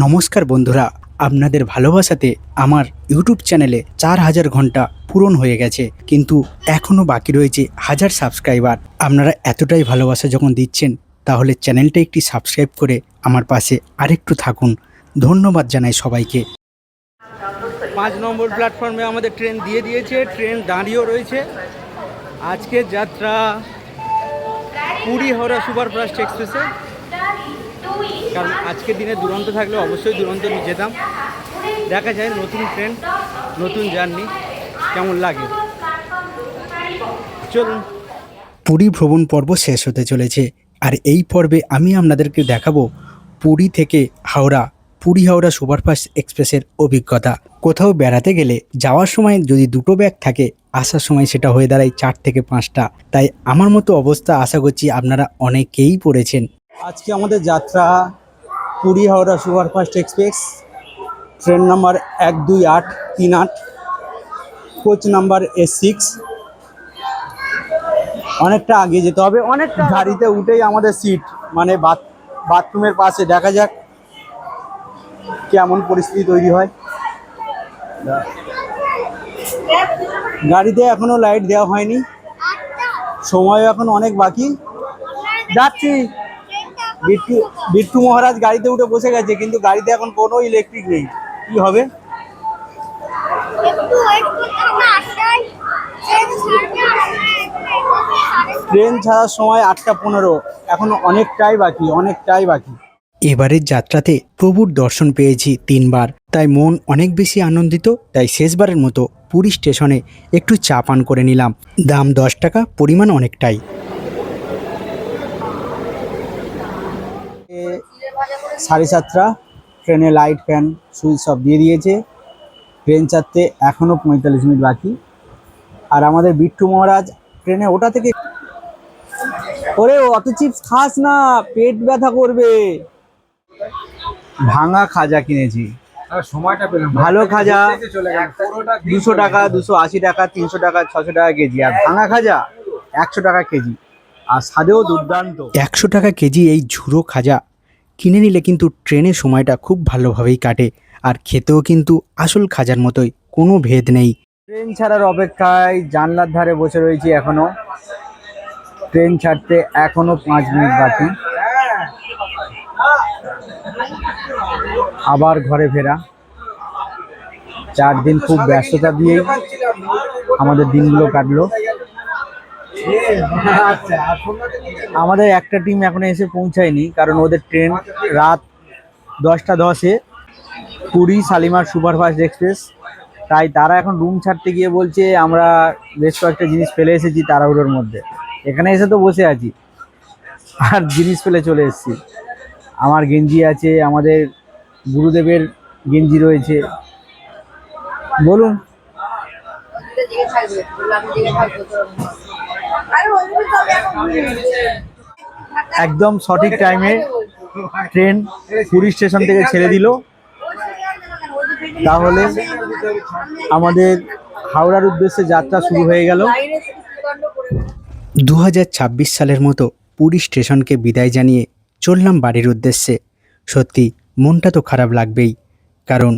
নমস্কার বন্ধুরা, আপনাদের ভালোবাসাতে আমার ইউটিউব চ্যানেলে 4000 ঘন্টা পূরণ হয়ে গেছে, কিন্তু এখনও বাকি রয়েছে 1000 সাবস্ক্রাইবার। আপনারা এতটাই ভালোবাসা যখন দিচ্ছেন, তাহলে চ্যানেলটা একটি সাবস্ক্রাইব করে আমার পাশে আরেকটু থাকুন। ধন্যবাদ জানাই সবাইকে। 5 নম্বর প্ল্যাটফর্মে আমাদের ট্রেন দিয়ে দিয়েছে, ট্রেন দাঁড়িয়েও রয়েছে। আজকের যাত্রা পুরী হাওড়া সুপারফাস্ট এক্সপ্রেসে, কারণ আজকের দিনে দুরন্ত থাকলে অবশ্যই দুরন্ত যেতাম। দেখা যায় নতুন ট্রেন, নতুন জার্নি কেমন লাগে। চলুন। পুরী ভ্রমণ পর্ব শেষ হতে চলেছে, আর এই পর্বে আমি আপনাদেরকে দেখাবো পুরী থেকে হাওড়া, পুরী হাওড়া সুপারফাস্ট এক্সপ্রেসের অভিজ্ঞতা। কোথাও বেড়াতে গেলে যাওয়ার সময় যদি দুটো ব্যাগ থাকে, আসার সময় সেটা হয়ে দাঁড়ায় 4 থেকে 5টা। তাই আমার মতো অবস্থা আশা করছি আপনারা অনেকেই পড়েছেন। আজকে আমাদের যাত্রা Puri Howrah superfast express, train number 12838, coach number S6। অনেকটা আগে যেতে হবে, অনেকটা। গাড়িতে উঠেই আমাদের সিট, মানে বাথরুমের পাশে। দেখা যাক কেমন পরিস্থিতি তৈরি হয়। গাড়িতে এখনো লাইট দেওয়া হয়নি, সময় এখন অনেক বাকি। যাচ্ছি। বিট্টু মহারাজ গাড়িতে উঠে বসে গেছে, কিন্তু গাড়িতে এখন কোনো ইলেকট্রিক নেই। কি হবে? ট্রেন ছাড়ার সময় 8:15, এখনো অনেকটাই বাকি। এবারের যাত্রাতে প্রভুর দর্শন পেয়েছি 3বার, তাই মন অনেক বেশি আনন্দিত। তাই শেষবারের মতো পুরী স্টেশনে একটু চা পান করে নিলাম। দাম 10 টাকা, পরিমাণ অনেকটাই। 7:30, ট্রেনে লাইট, ফ্যান, সুইচ সব দিয়ে দিয়েছে। ট্রেন ছাড়তে এখনও 45 মিনিট বাকি। আর আমাদের বিট্টু মহারাজ ট্রেনে ওটা থেকে, ওরে অত চিপস খাস না, পেট ব্যথা করবে। ভাঙা খাজা কিনেছি, সময়টা পেলাম। ভালো খাজা 200 টাকা, 280 টাকা, 300 টাকা, 600 টাকা কেজি। আর ভাঙা খাজা 100 টাকা কেজি, আর স্বাদেও দুর্দান্ত। 100 টাকা কেজি এই ঝুড়ো খাজা কিনে নিলে কিন্তু ট্রেনের সময়টা খুব ভালোভাবেই কাটে, আর খেতেও কিন্তু আসল খাজার মতোই, কোনো ভেদ নেই। ট্রেন ছাড়ার অপেক্ষায় জানলার ধারে বসে রয়েছি এখনো। ট্রেন ছাড়তে এখনো 5 মিনিট বাকি। আবার ঘরে ফেরা। 4 দিন খুব ব্যস্ততা দিয়েই আমাদের দিনগুলো কাটলো। আমাদের একটা টিম এখনো এসে পৌঁছায়নি, কারণ ওদের ট্রেন রাত 10:10-এ, পুরী শালিমার সুপারফাস্ট এক্সপ্রেস। তাই তারা এখন রুম ছাড়তে গিয়ে বলছে আমরা বেশ কয়েকটা জিনিস ফেলে এসেছি তাড়াহুড়োর মধ্যে। এখানে এসে তো বসে আছি, আর জিনিস ফেলে চলে এসেছি। আমার গেঞ্জি আছে, আমাদের গুরুদেবের গেঞ্জি রয়েছে। বলুন। একদম সঠিক টাইমে ট্রেন পুরী স্টেশন থেকে ছেড়ে দিল। তাহলে আমাদের হাওড়ার উদ্দেশ্যে যাত্রা শুরু হয়ে গেল। 2026 সালের মতো পুরী স্টেশনকে বিদায় জানিয়ে চললাম বাড়ির উদ্দেশ্যে। সত্যি মনটা তো খারাপ লাগবেই, কারণ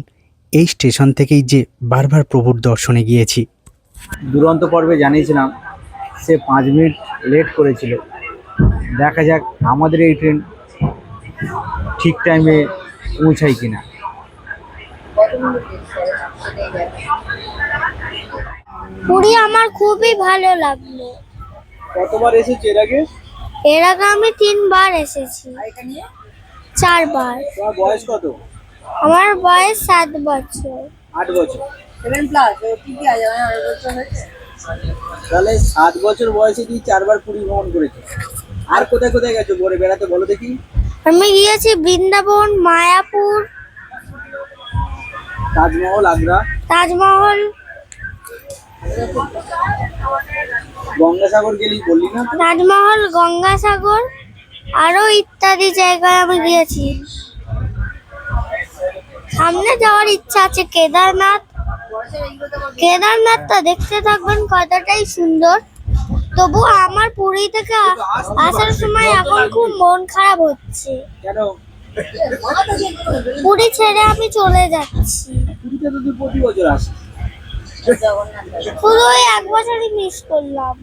এই স্টেশন থেকেই যে বারবার প্রভুর দর্শনে গিয়েছি। দুরন্ত পর্বে জানিয়েছিলাম সে 5 মিনিট লেট করেছিল। দেখা যাক আমাদের এই ট্রেন ঠিক টাইমে পৌঁছায় কিনা। পুরী আমার খুবই ভালো লাগলো। কতবার এসেছি এর আগে? এর আগে আমি 3বার এসেছি। 4বার। তোমার বয়স কত? আমার বয়স 7 বছর। 8 বছর। 7+, কি আছে? 8 বছর হয়েছে। তাহলে 7 বছর বয়সে কি 4বার পুরী ভ্রমণ করেছো? আর কোথায় কোথায় গেছো বলে বেড়াতে, বলো দেখি। আমি গিয়েছি বৃন্দাবন, মায়াপুর, তাজমহল, আগ্রা, তাজমহল, গঙ্গাসাগর গেলি বললি না? তাজমহল, গঙ্গাসাগর, আরো ইত্যাদি জায়গায় আমি গিয়েছি। সামনে যাওয়ার ইচ্ছা আছে কেদারনাথ। কেদারনাথটা দেখতে থাকবেন, কতটাই সুন্দর। তবু আমার পুরী থেকে আসার সময় এখন খুব মন খারাপ হচ্ছে। কেন? পুরী ছেড়ে আমি চলে যাচ্ছি। পুরীতে তো তুই প্রতি বছর আসিস। শুধু ওই এক বছরই মিস করলাম।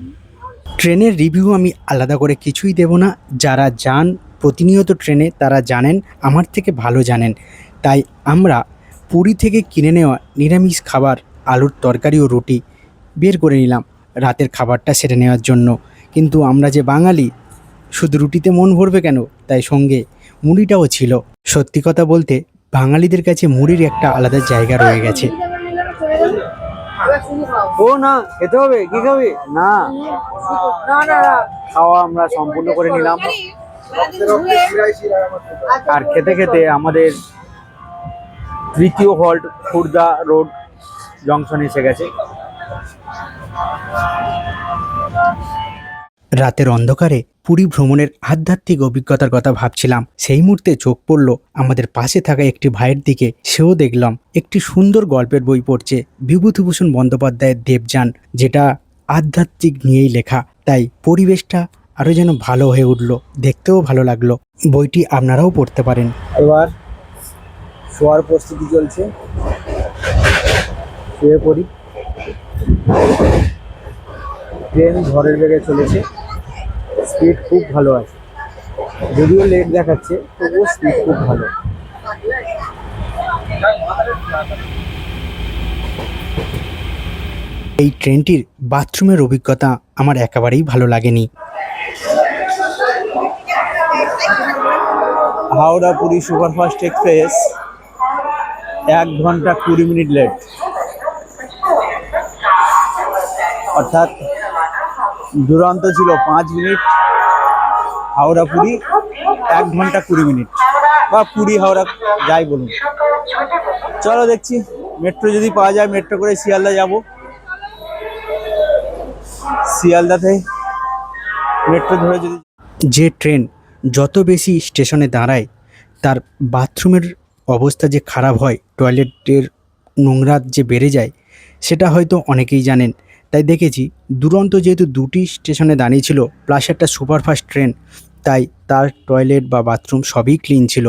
ট্রেনের রিভিউ আমি আলাদা করে কিছুই দেব না। যারা যান প্রতিনিয়ত ট্রেনে তারা জানেন, আমার থেকে ভালো জানেন। তাই আমরা পুরী থেকে কিনে নেওয়া নিরামিষ খাবার, আলুর তরকারি ও রুটি বের করে নিলাম রাতের খাবারটা সেরে নেওয়ার জন্য। কিন্তু আমরা যে বাঙালি, শুধু রুটিতে মন ভরবে কেন, তাই সঙ্গে মুড়িটাও ছিল। সত্যি কথা বলতে বাঙালিদের কাছে মুড়ির একটা আলাদা জায়গা রয়ে গেছে। ও না, খেতে হবে, কি খাবে? না খাওয়া আমরা সম্পূর্ণ করে নিলাম। আর খেতে খেতে আমাদের তৃতীয় হল্ট খুর্দা রোড জংশন এসে গেছে। রাতের অন্ধকারে পুরী ভ্রমণের আধ্যাত্মিক অভিজ্ঞতার কথা ভাবছিলাম, সেই মুহূর্তে চোখ পড়ল আমাদের পাশে থাকা একটি ভাইয়ের দিকে। সেও দেখলাম একটি সুন্দর গল্পের বই পড়ছে, বিভূতিভূষণ বন্দ্যোপাধ্যায়ের দেবযান, যেটা আধ্যাত্মিক নিয়েই লেখা। তাই পরিবেশটা আরও যেন ভালো হয়ে উঠল, দেখতেও ভালো লাগলো। বইটি আপনারাও পড়তে পারেন। এবার শোয়ার প্রস্তুতি চলছে, শুয়ে পড়ি। ট্রেন ঝড়ের বেগে চলেছে, স্পিড খুব ভালো আছে, যদিও লেট দেখাচ্ছে তবুও স্পিড খুব ভালো। এই ট্রেনটির বাথরুমের অভিজ্ঞতা আমার একেবারেই ভালো লাগেনি। হাওড়া পুরী সুপারফাস্ট এক্সপ্রেস 1 ঘন্টা 20 মিনিট লেট, অর্থাৎ দুরন্ত ছিল 5 মিনিট, হাওড়া পুরী 1 ঘন্টা 20 মিনিট, বা পুরী হাওড়া যাই বলুন। চলো দেখছি মেট্রো যদি পাওয়া যায়, মেট্রো করে শিয়ালদা যাব। শিয়ালদাতে মেট্রো ধরে যদি, যে ট্রেন যত বেশি স্টেশনে দাঁড়ায় তার বাথরুমের অবস্থা যে খারাপ হয়, টয়লেটের নোংরা যে বেড়ে যায়, সেটা হয়তো অনেকেই জানেন। তাই দেখেছি দুরন্ত যেহেতু 2টি স্টেশনে দাঁড়িয়েছিল প্লাস একটা সুপারফাস্ট ট্রেন, তাই তার টয়লেট বা বাথরুম সবই ক্লিন ছিল,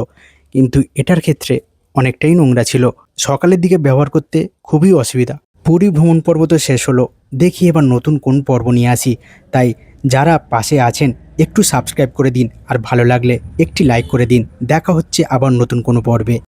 কিন্তু এটার ক্ষেত্রে অনেকটাই নোংরা ছিল। সকালের দিকে ব্যবহার করতে খুবই অসুবিধা। পুরী ভ্রমণ পর্ব তো শেষ হলো, দেখি এবার নতুন কোন পর্ব নিয়ে আসি। তাই যারা পাশে আছেন একটু সাবস্ক্রাইব করে দিন, আর ভালো লাগলে একটি লাইক করে দিন। দেখা হচ্ছে আবার নতুন কোনো পর্বে।